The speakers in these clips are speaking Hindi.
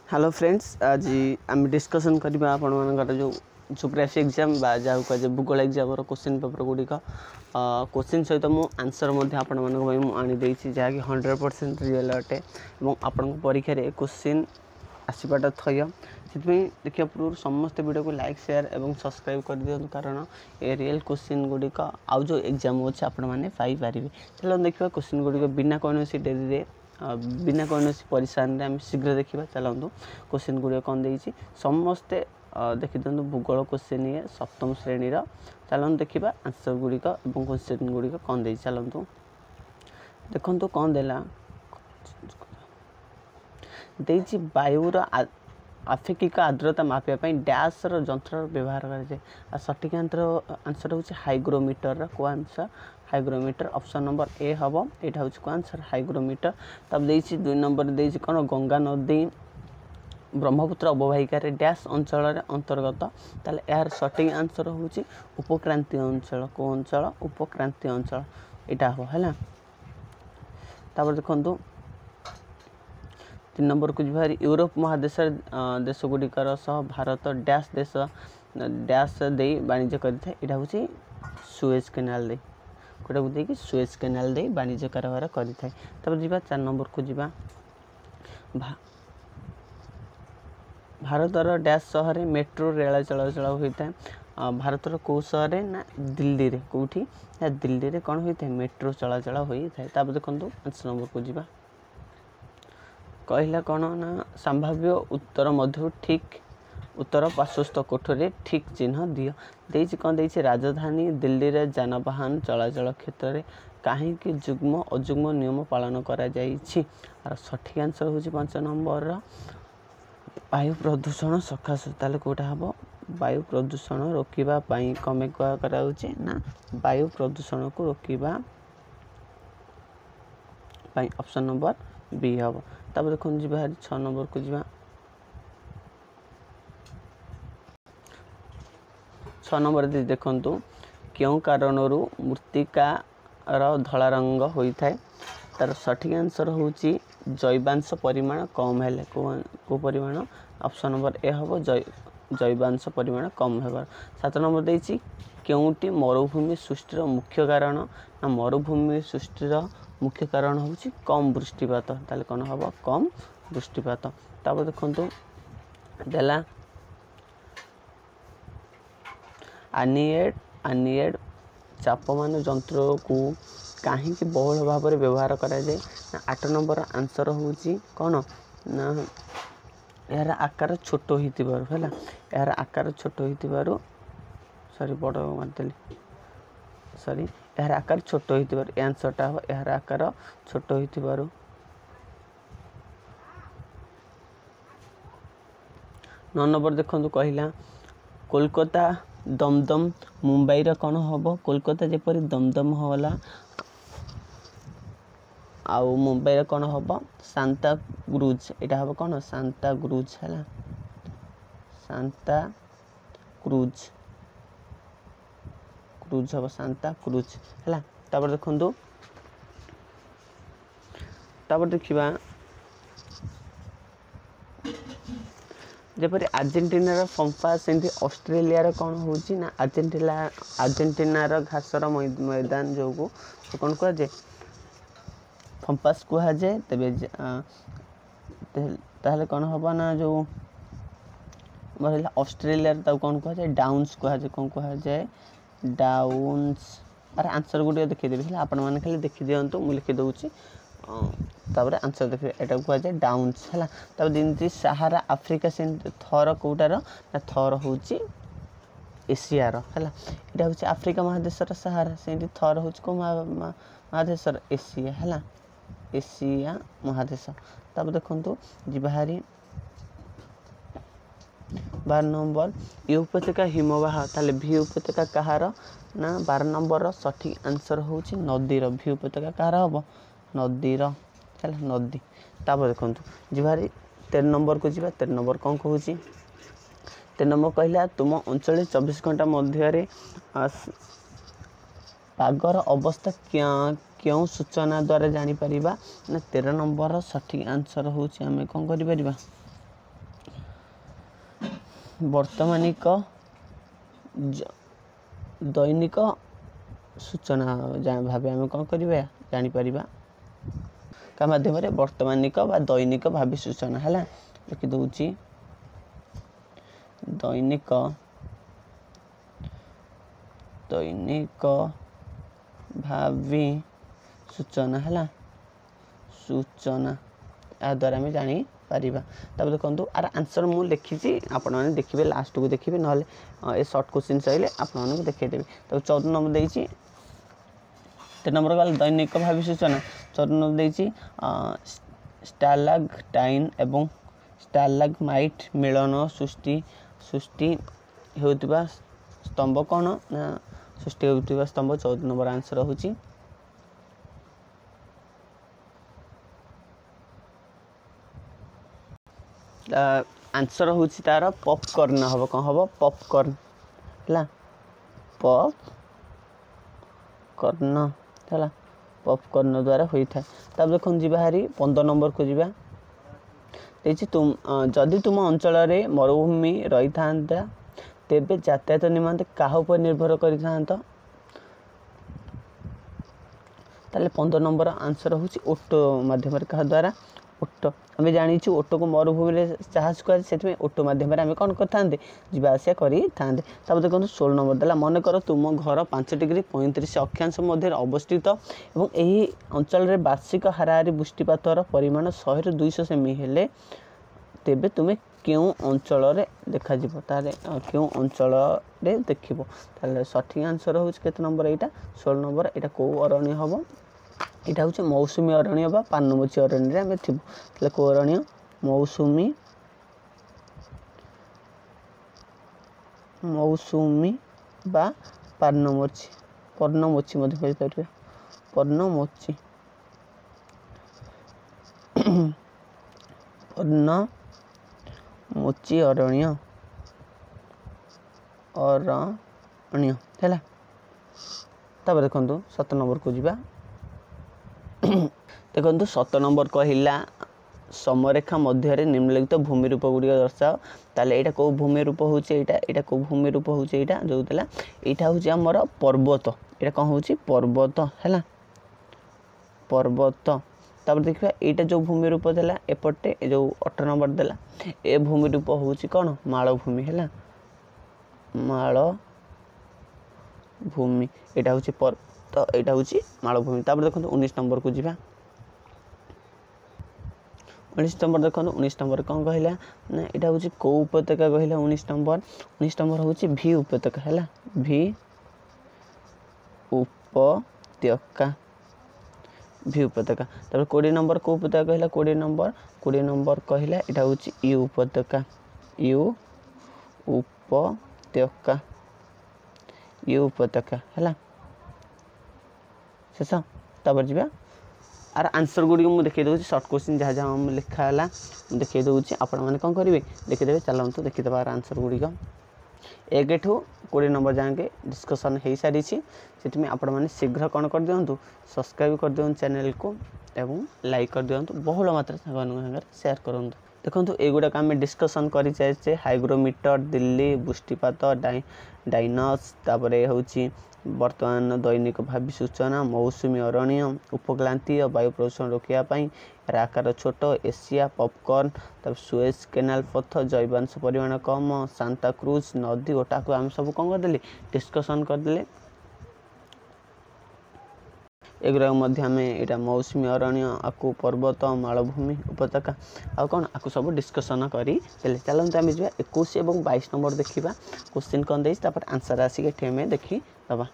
हेलो फ्रेंड्स, आज आम डिस्कसन करवा आपण जो जियोग्राफी एग्जाम जहाँ कह भूगोल एग्जाम क्वेश्चन पेपर गुड़िक क्वेश्चन सहित मु आंसर आनी जहाँकि 100% रियल अटे और आपण परीक्षा क्वेश्चन आसपाटा थय से देखा पूर्व समस्त वीडियो को लाइक शेयर और सब्सक्राइब कर दिखाँ कारण ये रियल क्वेश्चन गुड़िक आउ जो एग्जाम अच्छे आपण मैंने पाइपर। चलो देखा क्वेश्चन गुड़िक बिना कौन डेरी बिना कौन परिश्रम आम शीघ्र देखा। चलतु क्वेश्चन गुड़िक कौन देती समस्ते देखी दिखाँ भूगोल क्वेश्चन ये सप्तम श्रेणी चलतु देखा आंसर गुड़िक और क्वेश्चन गुड़िक कौन दे। चलतु देखु कौन देला देती वायुर आपेक्षिक आर्द्रता मापिया डैश रंत्र व्यवहार कर सठिक आंसर हूँ हाइग्रोमीटर को answer hygrometer option number A हम यहाँ हूँ को आंसर हाइग्रोमीटर। तब देती 2 नंबर देती कौन गंगा नदी ब्रह्मपुत्र अववाहिका डैश अंचल अंतर्गत ताले यार सठिक आंसर हूँ उपक्रांतीय अंचल को अंचल उपक्रांतीय अंचल यहाँ हम है। तापर देखु 3 नंबर को जी यूरोप महादेश देश गुड़िकर सह भारत डैश देश डैश दे वाणिज्य करें यहाँ हूँ सुएज केनाल दे गोटा को देखिए सुएज केनाल दे वाणिज्य कारोबार करें। तब जी 4 नंबर को जी भारतर डैश सहर मेट्रो रेल चलाचल होता है भारतर कौ सहर ना दिल्ली रे कौटी ना दिल्ली रे कौन होता है मेट्रो चलाचल होता है। तब देखो 5 नंबर को जी कहला कौन ना संभाव्य उत्तर मध्य ठीक उत्तर पार्श्वस्थ कोठरी ठीक चिन्ह दियो देती कौन देती राजधानी दिल्ली रे जानवाहन चलाचल क्षेत्र में कहीं जुग्म अजुग्म नियम पालन करा जाइछि और सठिक आंसर हूँ 5 नंबर वायु प्रदूषण सकाशे ताले कोटा हम वायु प्रदूषण रोकवा कमे कराउछि ना वायु प्रदूषण को रोकवा ऑप्शन नंबर बी हम। तब देखो जी 6 नंबर को जी 6 नंबर देखु क्यों कारण मृत्तिकार धला रंग होता है तार सठिक आंसर हूँ जैवांश परिमाण कम है को परिमाण ऑप्शन नंबर ए हम जैवांश परिमाण कम है। 7 नंबर देती क्योंटी मरुभूमि सृष्टिर मुख्य कारण ना मरुभूमि सृष्टिर मुख्य कारण हूँ कम वृष्टिपात ताले कौन हम कम वृष्टिपात। तब देखु देला आनिएड चापमान यंत्र को कहीं बहुल भाव में व्यवहार करा जाए। 8 नंबर आंसर हूँ कौन ना यार आकार छोट हो यार आकार छोट हो सॉरी बड़ मारदेली सॉरी यार आकार छोट हो आंसरटा हम यार आकार छोट हो 9 नंबर देखो कहला कोलकाता दमदम मुंबई रा कौन हम कोलकाता जपरी दमदम होला आउ मुंबई रा कौन हम सांता क्रूज यहाँ हम कौन सांता क्रूज है सांता क्रूज क्रूज हम सांता क्रूज है। तब देखु तब देखा जपरी आर्जेंटीनार पंपा सेमती ऑस्ट्रेलिया कौन हूँ ना आर्जेंटीनार घासर मैदान जो को कौन कहुए पंपास कहुए तेरे ताहले कौन हम ना जो ऑस्ट्रेलिया तब कौन कहुए डाउन्स कहुए कौन कहुए डाउन्स अरे आंसर गुटे देखीदेवी आपण मैंने खाली देखी दिंतु मुझे लिखिदे तब आंसर देखिए यहाँ कहुए डाउन्स है। तब जमी सहारा आफ्रिका से थर कौटार ना थर हूँ एशियार है यहाँ हूँ आफ्रिका महादेश सहारा से थर हूँ कौ महादेश एशिया है एशिया महादेश। तब देखु जी 12 नंबर यू उपत्यका हिमवाह ताले भी उपत्यका कहार ना 12 नंबर सठिक आंसर हूँ नदीर भी उपत्यका कहार हम नदीर है नदी। तब देखु जी 13 नंबर को जी 13 नंबर कौन कहूँ 13 नंबर कहला तुम अंचल 24 घंटा मध्य पागर अवस्था क्यों सूचना द्वारा जानीपर ना 13 नंबर सठिक आंसर हूँ आम कौन कर वर्तमानिक दैनिक सूचना भाव आम कौन करवा जापर क्या मध्यम वर्तमानिक बा दैनिक भावी सूचना है लिखिदे दैनिक भावी सूचना है सूचना या द्वारा आम जापर देखो आर आंसर मुझे लिखी आपण मैंने देखिए लास्ट को देखिए ना ये सर्ट क्वेश्चन सही आपको देखदेवी तब 14 नंबर देती 3 नंबर गल दैनिक भावी सूचना 14 नंबर देती स्टालाक्टाइन एवं स्टालाग्माइट मिलन सृष्टि होता स्तंभ कौन ना सृष्टि होता स्तंभ 14 नंबर आंसर होची आंसर हूँ तार पॉपकॉर्न हम कौन हम पॉपकॉर्न है पॉपकॉर्न है पॉपकॉर्न द्वारा होता है तब देखो जी बाहरी 15 नंबर को जीवा तुम जदि तुम अंचल मरुभूमि रही था तेबे यातायात निमंते क्या निर्भर कर 15 नंबर आंसर हूँ ओटो मध्यम क्या द्वारा ओटो आम जाचु ओटो को मरुभूमि जहाज कहुए से ओटो मध्यम आम कौन करते जावासिया करें तब देखो 16 नंबर देला मन कर तुम घर 5 डिग्री 35 अक्षांश मध्य अवस्थित और यही अंचल वार्षिक हाराहारी वृष्टिपातर परिमाण 100 ରୁ 200 सेमी हेले तेबे तुम्हें क्यों अंचल देखा क्यों अंचल देखिबो सठिक आंसर हूँ केते नंबर यहाँ 16 नंबर यहाँ कौ अरण्य हम यहाँ हूँ मौसुमी अरण्य बा पार्णमोची अरण्य आम थी कौ अरण्य मौसुमी बा पर्णमोची पर्णमोची पर्णमोची अरण्य है तब देखो 7 नंबर को जीवा देखो 7 नंबर कहला समरेखा मध्य निम्नलिखित भूमि रूप गुड़िक दर्शाओ ताले यहाँ कौ भूमि रूप हूँ यहाँ कौ भूमि रूप हूँ यहाँ जो यहाँ हूँ आमर पर्वत यहाँ कौन हूँ पर्वत है पर्वत तब देखा यहाँ जो भूमि रूप देला एपटे जो 18 नंबर देला ए भूमि रूप हूँ कौन मालभूमि है मालभूमि यहाँ हूँ पर्वत यहाँ हूँ मालभूमि तब देखो 19 नंबर को जीवा 19 नंबर देखो 19 नंबर कौन कहला ना यहाँ हूँ कौ उपत्यका कहला 19 नंबर हूँ भी उपत्यका है भी उपत्यका तब 20 नंबर कौ उपत्यका कहला 20 नंबर कहला यहाँ हूँ यू उपत्यका है शेष तब जी आर आंसर गुड़ी मुझे देखी दूसरी सर्ट क्वेश्चन जहाँ जहाँ लिखाला देखी दूसरी आपण मैंने कौन करेंगे देखीदे चलते देखीदे आर आंसर गुड़िक 1 ठू 20 नंबर जाके डिस्कसन हो सारी से आपण मैंने शीघ्र कौन कर दिंतु सब्सक्राइब कर दिखाँ चैनल को एवं लाइक कर दिंतु बहुल मात्रा सागर शेयर करूँ देखो युवाक आम डिस्कसन कर सारी हाइग्रोमीटर दिल्ली वृष्टिपात डाइनस तापर हूँ वर्तमान दैनिक भावी सूचना मौसुमी अरण्य उपक्रांतीय वायु प्रदूषण रोकने आकार छोट एशिया पॉपकॉर्न तब सुएज केनाल पथ जैवांश परिमाण कम सांता क्रूज नदी ओटाको आम सब कौन करदे डिस्कसन करदे एगुरा आम यहाँ मौसुमी अरण्य आकु पर्वत मालभूमि उपत्यका आ कौन आपको सब डिस्कसन करी चलते आम जा 21 और 22 नंबर देखा क्वेश्चन कौन दे आंसर आसिक आम देखी दबा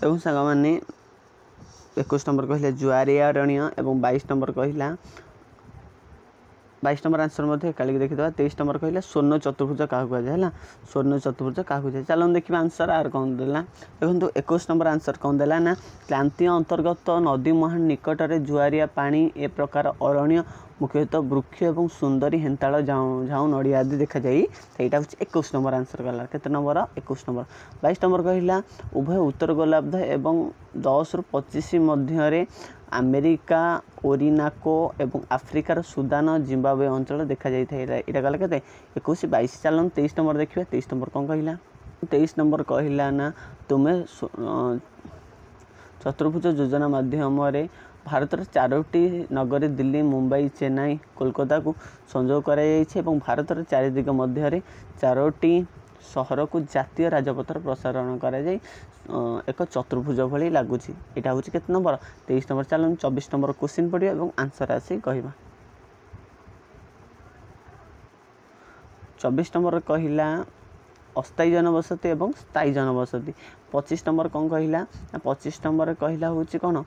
देखो सांग मैंने 21 नंबर कहला जुआरिया अरण्य और 22 नंबर कहला 22 नंबर आंसर मध्य काली देखीदा 23 नंबर कहला स्वर्ण चतुर्भुज क्या कहुए है स्वर्ण चतुर्भुज क्या कहुए चलो देखिए आंसर आर कौन देला देखो 21 नंबर आंसर कौन देला ना क्रांतीय अंतर्गत नदी मुहां निकट में जुआरिया पानी ए प्रकार अरण्य मुख्यतः वृक्ष और सुंदरी हेन्ताड़ झाऊ नड़िया आदि देखा जाए यहाँ हूँ 21 नंबर आंसर गला केते नंबर 21 नंबर 22 नंबर कहला उभय उत्तर गोलार्ध एवं 10 ରୁ 25 मध्य अमेरिका ओरिनाको एवं आफ्रिकार सुदान जिम्बाब्वे अंचल देखा जाए यहाँ गला के 21 22 चलन 23 नंबर देखिए 23 नंबर कौन कहला 23 नंबर कहला ना तुम्हें चतुर्भुज योजना माध्यम भारत 4टी नगरी दिल्ली मुंबई चेन्नई कोलकाता को संजोग कर भारत 4 दिग मध्य 4टी सहर को जातीय राजपथर प्रसारण कर एक चतुर्भुज भली लगुच यहाँ हूँ केत नंबर 23 नंबर चलन 24 नंबर क्वेश्चन पढ़िया और आंसर आसी कहवा 24 नंबर कहला अस्थायी जनबसति एवं स्थायी जनबसति 25 नंबर कौन कहला 25 नंबर कहला हूँ कौन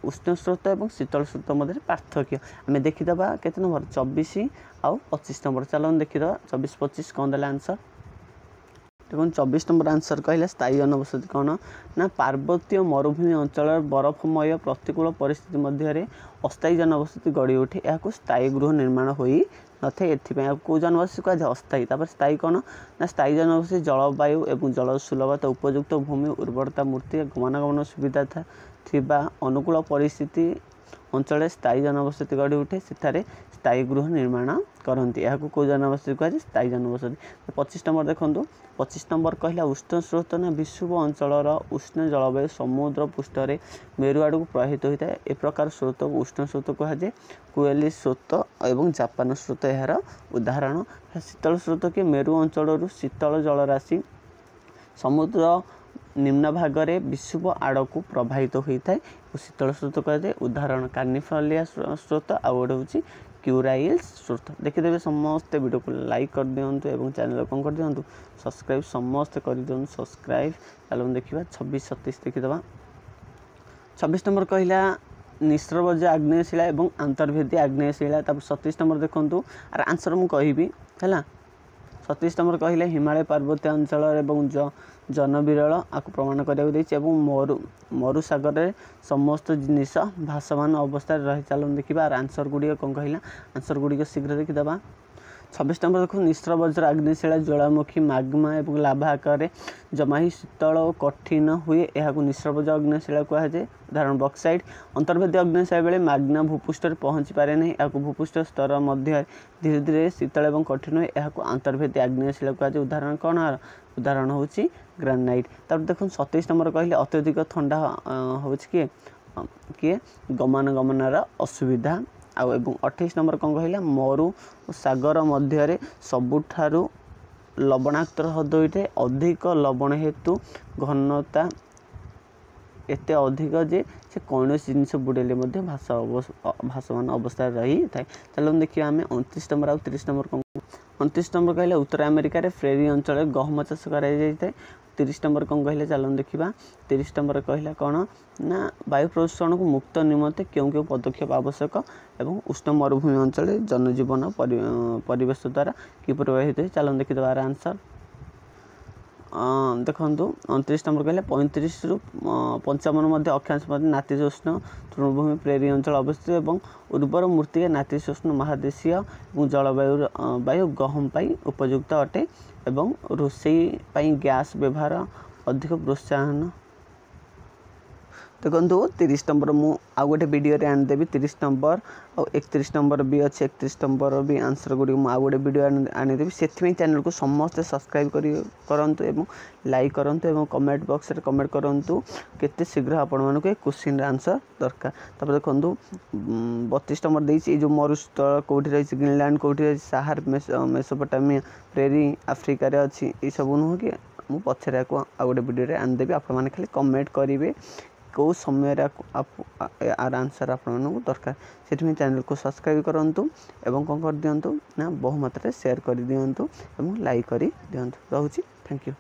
उष्ण स्रोत और शीतल स्रोत मध्य पार्थक्य आम देखीदा केते नंबर 24 आउ 25 नंबर चलो देखीदा 24 25 कौन देला आंसर देखो 24 नंबर आंसर कहला स्थायी जनबसति कौन ना पार्वतीय मरुभूमि अंचल बरफमय प्रतिकूल परिस्थिति मध्य अस्थायी जनबसति गढ़ी उठे यहाँ स्थायी गृह निर्माण होई नथे एथिपाई कौ जनबसति कह अस्थायी तापर स्थायी कौन ना स्थायी जनबसति जलवायु एवं जल सुलभता उपयुक्त भूमि उर्वरता मूर्ति गमनागमन सुविधा थिबा अनुकूल परिस्थिति अंचल स्थायी जनबसति गढ़ी उठे सेठारे स्थायी गृह निर्माण करती यहाँ कौ जनबसति कह स्थायी जनबसति 25 नंबर देखो 25 नंबर कहला उष्ण स्रोत ना विषुव अंचल उष्ण जलवायु समुद्र पृष्ठरे मेरु आड़ को प्रवाहित होता है ए प्रकार स्रोत उष्ण स्रोत कहुए कुएली स्रोत और जापान स्रोत यार उदाहरण शीतल स्रोत कि मेरु अंचल शीतल जलराशि समुद्र निम्न भागरे विषुव आड़ को प्रभावित होता है शीतल स्रोत कहुए उदाहरण कार्निफलिया स्रोत आउ गोटे हूँ क्यूराइल्स स्रोत देखीदे समस्ते वीडियो को लाइक कर दिंतु और चैनल कौन कर दिंतु सब्सक्राइब समस्ते कर दिंतु सब्सक्राइब चलो देखा 26 27 देखीदा 26 नंबर कहला निस्रवज आग्नेयशिला और अंतर्भेदी आग्नेयशिला 27 नंबर देखूँ आर आंसर मुझे कहि है 27 नंबर कहले हिमालय पार्वत्य अंचल एवं जनविरल आपको प्रमाण कराया मरुसागर समस्त जिनिस भासमान अवस्था रही चलो देखा आंसर गुड़िक कौन कहला आंसर गुड़िक शीघ्र देखीदा 26 नंबर देखो निस्रवज्र आग्नेयशिला ज्वालामुखी माग्मा और लाभा आकार जमा ही शीतल और कठिन हुए यहाँ निस्रवज आग्नेयशिला कहुए उदाहरण बक्साइड अंतर्भेदी आग्नेयशिला बेले माग्ना भूपृष्ठ पहुँची पारे ना यहाँ भूपृष्ठ स्तर मध्य धीरे धीरे शीतल और कठिन हुए यहाँ अंतर्भेदी आग्नेयशिला कहुए उदाहरण कौन उदाहरण हूँ ग्रानाइट तब देखो 27 नंबर कहले अत्यधिक ठंडा हूँ किए गमनागमनार असुविधा आउ 28 नंबर कौन कहला मरु सागर मध्य सबुठारु लवणाक्त हृद होते अधिक लवण हेतु घनता एते अधिक जे से कौन जिनस बुड़ेले भासमान अवस्था रही थाए चलो देखिए आम 29 नंबर आ 30 नंबर कौन 29 नंबर कहले उत्तर अमेरिका फ्रेरी अंचल गहम चाष कर 30 नंबर कौन कहले चलो देखा 30 नंबर कहला कौन ना वायु प्रदूषण को मुक्त निमंते क्यों पदक्षेप आवश्यक एवं उष्ण मरुभूमि अंचल जनजीवन परिवेश द्वारा कि प्रभावित है चलो देखीद आंसर देखो 29 नंबर कहले 35 रु 55 मध्य अक्षांश मध्य नातिशीतोष्ण तृणभूमि प्रेरी अंचल अवस्थित एवं उर्वर मूर्तिका नातिशीतोष्ण महादेशीय और जलवायु वायु गहम पाई उपयुक्त अटे एवं रोषेई पाई गैस व्यवहार अधिक प्रोत्साहन देखो 30 नंबर मु आउ गोटे वीडियो रे आनदेवी 30 नंबर और 31 नंबर भी अच्छे 31 नंबर भी आंसर गुड़ी आउ गोटे वीडियो आनीदेवी से चैनल को समस्ते सब्सक्राइब करंतु एवं लाइक करंतु एवं कमेंट बॉक्स रे कमेंट करंतु केते शीघ्र आपण मानको ए क्वेश्चन रे आंसर दरकार तब देखो 32 नंबर देछि जो मरुस्थल कोठी रही ग्रीनलैंड कोठी रही साहार मेसोपोटामिया प्रेरी अफ्रिका रे अछि ई सब नु कि मु पछरे को आ गोटे वीडियो रे आनदेवी आपण माने खाली कमेंट करिवे कौ समय आर आंसर आपको दरकार से चैनल को सब्सक्राइब करंतु एवं कौन कर दिंतु ना बहु मात्रा शेयर कर दिंतु एवं लाइक कर दिंतु। रोची थैंक यू।